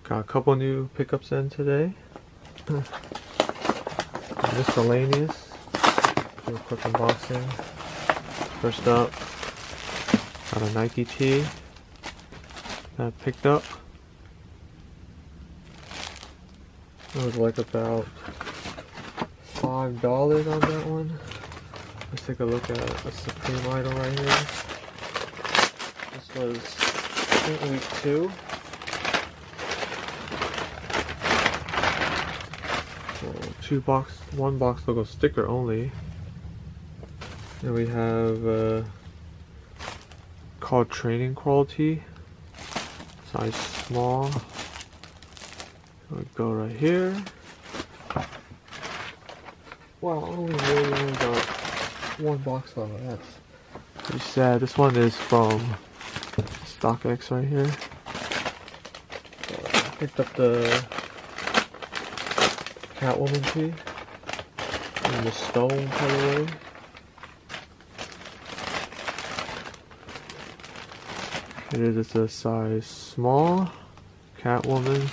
Got a couple new pickups in today. Miscellaneous. Do a quick unboxing. First up, got a Nike tee that I picked up. It was like about $5 on that one. Let's take a look at a Supreme item right here. This was, I think, week 2. So one box logo sticker only. And we have called training quality, size small. We go right here. Wow, only got one box level. That's pretty sad. This one is from StockX right here. I picked up the Catwoman tee in the stone colorway. It is. It's a size small. Catwoman.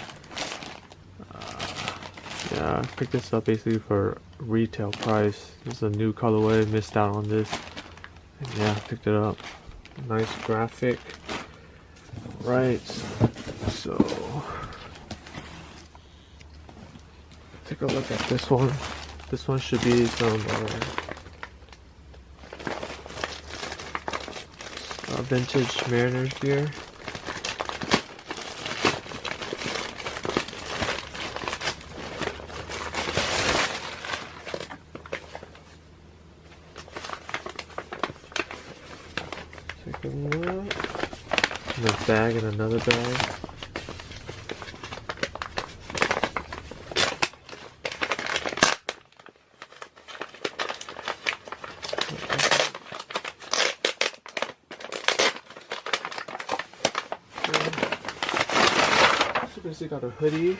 Yeah, I picked this up basically for retail price. This is a new colorway. Missed out on this. And yeah, picked it up. Nice graphic. Right. So take a look at this one. This one should be some vintage Mariners gear. Take a look. And a bag and another bag. Basically got a hoodie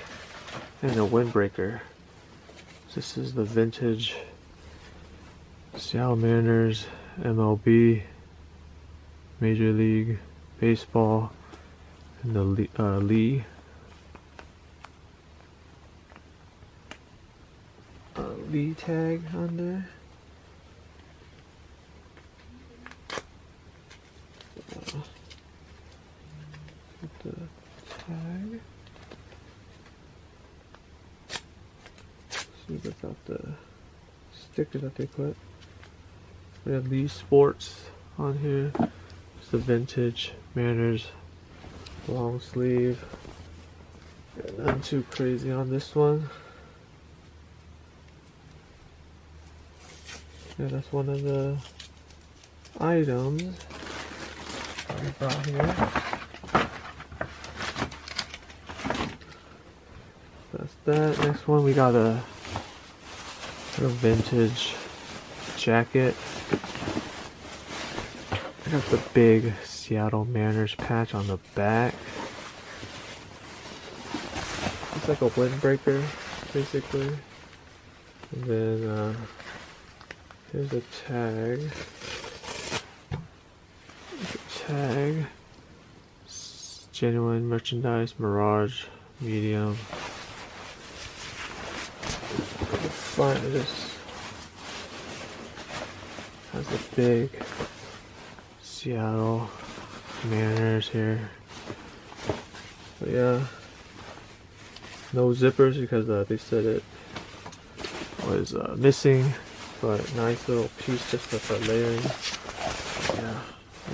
and a windbreaker. This is the vintage Seattle Mariners MLB Major League Baseball and the Lee tag on there. The tag. See about the sticker that they put. We have Lee Sports on here. It's the vintage Mariners long sleeve. Nothing too crazy on this one. Yeah, that's one of the items we brought here. That's that. Next one, we got a vintage jacket. I got the big Seattle Mariners patch on the back. It's like a windbreaker, basically. And then here's a tag. It's genuine merchandise, Mirage, medium. The front of this has a big Seattle Mariners here. But yeah, no zippers because they said it was missing, but nice little piece just for layering. Yeah,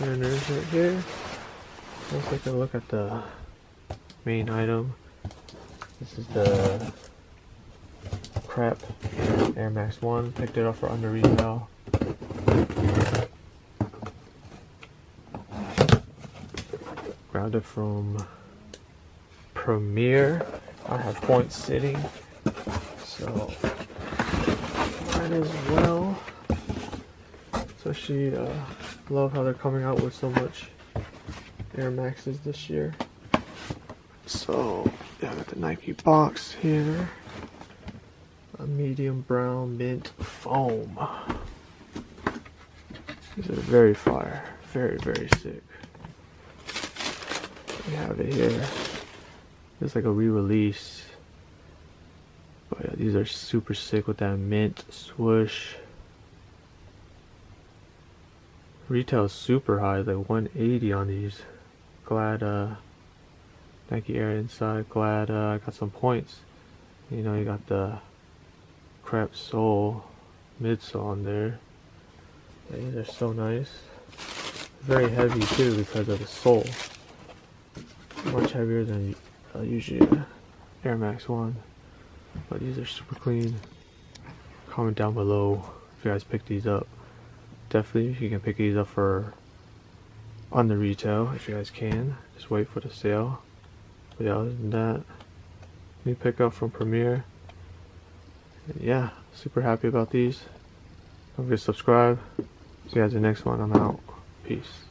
Mariners right here. Let's take a look at the main item. This is the Crepe Air Max 1. Picked it up for under retail. Grabbed it from Premier. I have points sitting, so might as well. Especially love how they're coming out with so much Air Maxes this year. So yeah, I got the Nike box here. A medium brown mint foam. These are very fire. Very, very sick. We have it here. It's like a re-release. But yeah, these are super sick with that mint swoosh. Retail is super high, like 180 on these. Glad Nike Air inside. Glad I got some points. You know, you got the Crepe sole, midsole on there. Yeah, these are so nice. Very heavy too because of the sole. Much heavier than usually Air Max 1. But these are super clean. Comment down below if you guys pick these up. Definitely you can pick these up for on the retail if you guys can. Just wait for the sale. But yeah, other than that, new pickup from Premier. And yeah, super happy about these. Don't forget to subscribe. See you guys in the next one. I'm out. Peace.